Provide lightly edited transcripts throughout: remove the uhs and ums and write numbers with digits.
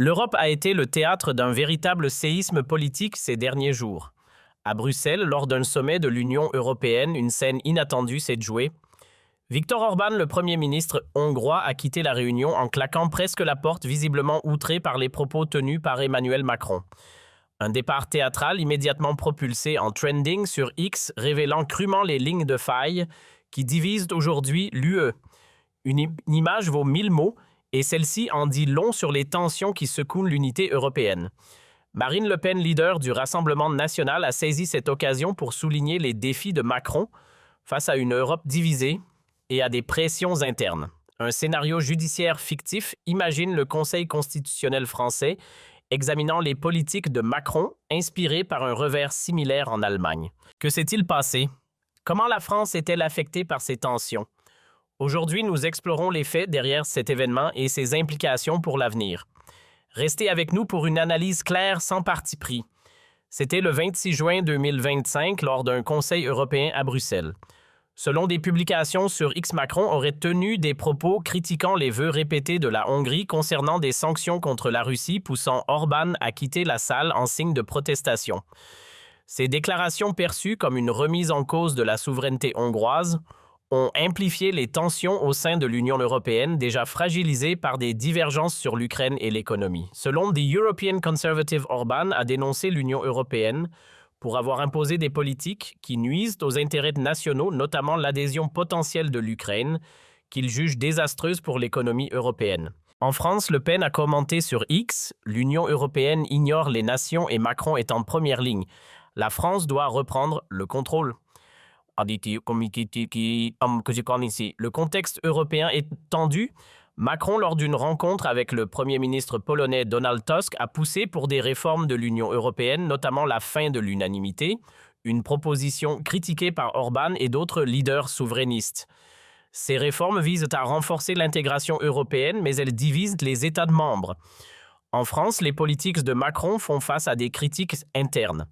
L'Europe a été le théâtre d'un véritable séisme politique ces derniers jours. À Bruxelles, lors d'un sommet de l'Union européenne, une scène inattendue s'est jouée. Viktor Orban, le Premier ministre hongrois, a quitté la réunion en claquant presque la porte, visiblement outré par les propos tenus par Emmanuel Macron. Un départ théâtral immédiatement propulsé en trending sur X, révélant crûment les lignes de faille qui divisent aujourd'hui l'UE. Une image vaut 1000 mots, et celle-ci en dit long sur les tensions qui secouent l'unité européenne. Marine Le Pen, leader du Rassemblement national, a saisi cette occasion pour souligner les défis de Macron face à une Europe divisée et à des pressions internes. Un scénario judiciaire fictif imagine le Conseil constitutionnel français examinant les politiques de Macron inspirées par un revers similaire en Allemagne. Que s'est-il passé? Comment la France est-elle affectée par ces tensions? Aujourd'hui, nous explorons les faits derrière cet événement et ses implications pour l'avenir. Restez avec nous pour une analyse claire sans parti pris. C'était le 26 juin 2025 lors d'un Conseil européen à Bruxelles. Selon des publications sur X, Macron aurait tenu des propos critiquant les vœux répétés de la Hongrie concernant des sanctions contre la Russie, poussant Orban à quitter la salle en signe de protestation. Ces déclarations perçues comme une remise en cause de la souveraineté hongroise ont amplifié les tensions au sein de l'Union européenne, déjà fragilisée par des divergences sur l'Ukraine et l'économie. Selon The European Conservative, Orban a dénoncé l'Union européenne pour avoir imposé des politiques qui nuisent aux intérêts nationaux, notamment l'adhésion potentielle de l'Ukraine, qu'il juge désastreuse pour l'économie européenne. En France, Le Pen a commenté sur X « L'Union européenne ignore les nations et Macron est en première ligne. La France doit reprendre le contrôle. » Le contexte européen est tendu. Macron, lors d'une rencontre avec le Premier ministre polonais Donald Tusk, a poussé pour des réformes de l'Union européenne, notamment la fin de l'unanimité, une proposition critiquée par Orban et d'autres leaders souverainistes. Ces réformes visent à renforcer l'intégration européenne, mais elles divisent les États membres. En France, les politiques de Macron font face à des critiques internes.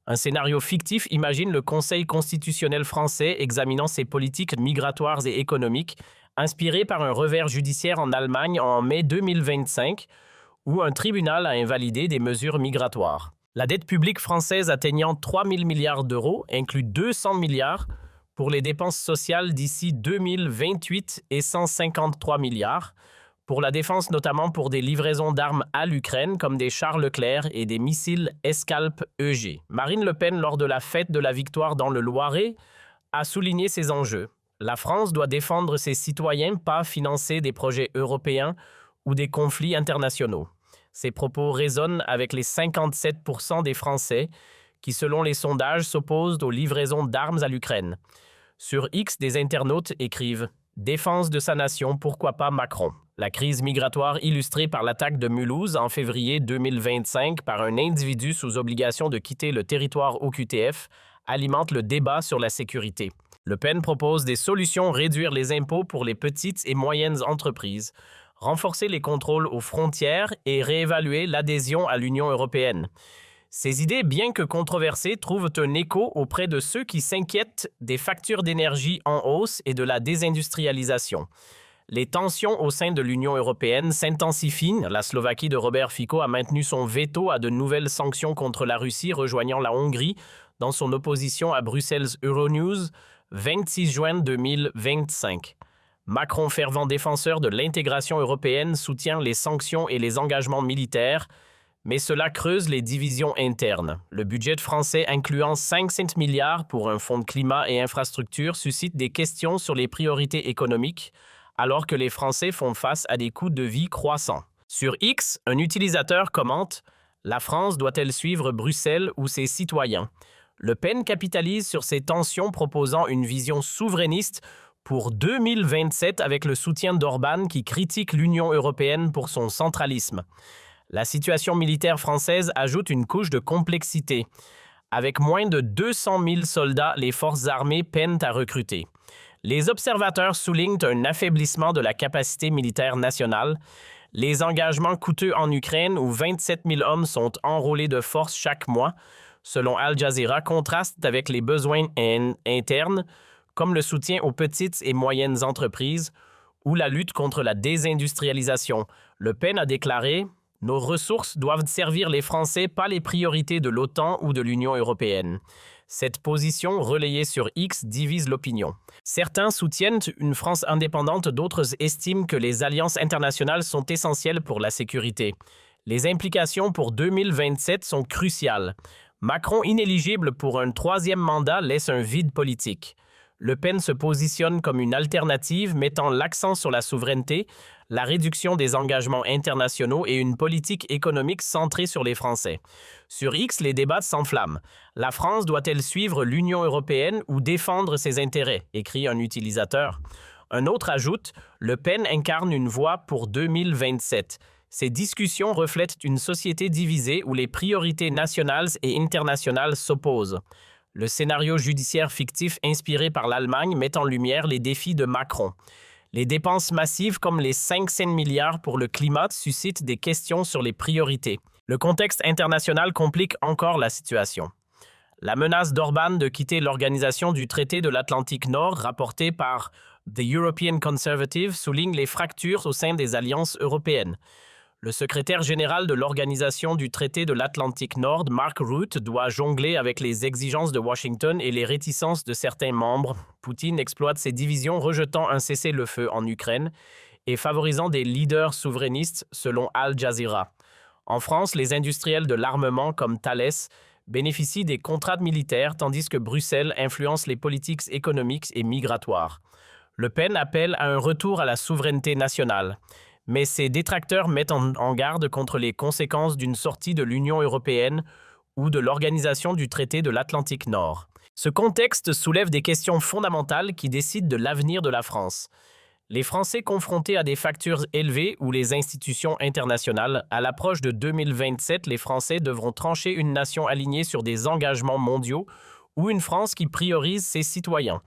Un scénario fictif imagine le Conseil constitutionnel français examinant ses politiques migratoires et économiques, inspiré par un revers judiciaire en Allemagne en mai 2025, où un tribunal a invalidé des mesures migratoires. La dette publique française atteignant 3 000 milliards d'euros inclut 200 milliards pour les dépenses sociales d'ici 2028 et 153 milliards pour la défense, notamment pour des livraisons d'armes à l'Ukraine, comme des chars Leclerc et des missiles Escalp EG. Marine Le Pen, lors de la fête de la victoire dans le Loiret, a souligné ces enjeux. La France doit défendre ses citoyens, pas financer des projets européens ou des conflits internationaux. Ces propos résonnent avec les 57% des Français qui, selon les sondages, s'opposent aux livraisons d'armes à l'Ukraine. Sur X, des internautes écrivent « Défense de sa nation, pourquoi pas Macron ?» La crise migratoire illustrée par l'attaque de Mulhouse en février 2025 par un individu sous obligation de quitter le territoire OQTF alimente le débat sur la sécurité. Le Pen propose des solutions: réduire les impôts pour les petites et moyennes entreprises, renforcer les contrôles aux frontières et réévaluer l'adhésion à l'Union européenne. Ces idées, bien que controversées, trouvent un écho auprès de ceux qui s'inquiètent des factures d'énergie en hausse et de la désindustrialisation. Les tensions au sein de l'Union européenne s'intensifient. La Slovaquie de Robert Fico a maintenu son veto à de nouvelles sanctions contre la Russie, rejoignant la Hongrie dans son opposition à Bruxelles Euronews, 26 juin 2025. Macron, fervent défenseur de l'intégration européenne, soutient les sanctions et les engagements militaires, mais cela creuse les divisions internes. Le budget français, incluant 500 milliards pour un fonds de climat et infrastructures, suscite des questions sur les priorités économiques, alors que les Français font face à des coûts de vie croissants. Sur X, un utilisateur commente « La France doit-elle suivre Bruxelles ou ses citoyens ?» Le Pen capitalise sur ces tensions, proposant une vision souverainiste pour 2027 avec le soutien d'Orban qui critique l'Union européenne pour son centralisme. La situation militaire française ajoute une couche de complexité. Avec moins de 200 000 soldats, les forces armées peinent à recruter. Les observateurs soulignent un affaiblissement de la capacité militaire nationale. Les engagements coûteux en Ukraine, où 27 000 hommes sont enrôlés de force chaque mois, selon Al Jazeera, contrastent avec les besoins internes, comme le soutien aux petites et moyennes entreprises ou la lutte contre la désindustrialisation. Le Pen a déclaré Nos ressources doivent servir les Français, pas les priorités de l'OTAN ou de l'Union européenne. Cette position, relayée sur X, divise l'opinion. Certains soutiennent une France indépendante, d'autres estiment que les alliances internationales sont essentielles pour la sécurité. Les implications pour 2027 sont cruciales. Macron inéligible pour un troisième mandat laisse un vide politique. Le Pen se positionne comme une alternative mettant l'accent sur la souveraineté, la réduction des engagements internationaux et une politique économique centrée sur les Français. Sur X, les débats s'enflamment. La France doit-elle suivre l'Union européenne ou défendre ses intérêts, écrit un utilisateur. Un autre ajoute, Le Pen incarne une voie pour 2027. Ces discussions reflètent une société divisée où les priorités nationales et internationales s'opposent. Le scénario judiciaire fictif inspiré par l'Allemagne met en lumière les défis de Macron. Les dépenses massives comme les 500 milliards pour le climat suscitent des questions sur les priorités. Le contexte international complique encore la situation. La menace d'Orbán de quitter l'organisation du traité de l'Atlantique Nord, rapportée par The European Conservative, souligne les fractures au sein des alliances européennes. Le secrétaire général de l'Organisation du traité de l'Atlantique Nord, Mark Rutte, doit jongler avec les exigences de Washington et les réticences de certains membres. Poutine exploite ces divisions, rejetant un cessez-le-feu en Ukraine et favorisant des leaders souverainistes, selon Al Jazeera. En France, les industriels de l'armement comme Thales bénéficient des contrats militaires, tandis que Bruxelles influence les politiques économiques et migratoires. Le Pen appelle à un retour à la souveraineté nationale. Mais ses détracteurs mettent en garde contre les conséquences d'une sortie de l'Union européenne ou de l'Organisation du traité de l'Atlantique Nord. Ce contexte soulève des questions fondamentales qui décident de l'avenir de la France. Les Français confrontés à des factures élevées ou les institutions internationales, à l'approche de 2027, les Français devront trancher une nation alignée sur des engagements mondiaux ou une France qui priorise ses citoyens.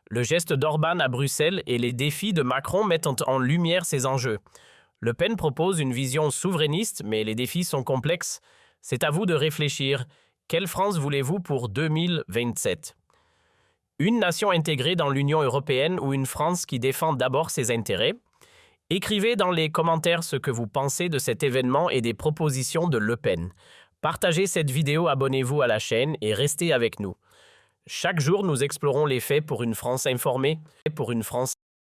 Le geste d'Orbán à Bruxelles et les défis de Macron mettent en lumière ces enjeux. Le Pen propose une vision souverainiste, mais les défis sont complexes. C'est à vous de réfléchir. Quelle France voulez-vous pour 2027? Une nation intégrée dans l'Union européenne ou une France qui défend d'abord ses intérêts? Écrivez dans les commentaires ce que vous pensez de cet événement et des propositions de Le Pen. Partagez cette vidéo, abonnez-vous à la chaîne et restez avec nous. Chaque jour, nous explorons les faits pour une France informée, pour une France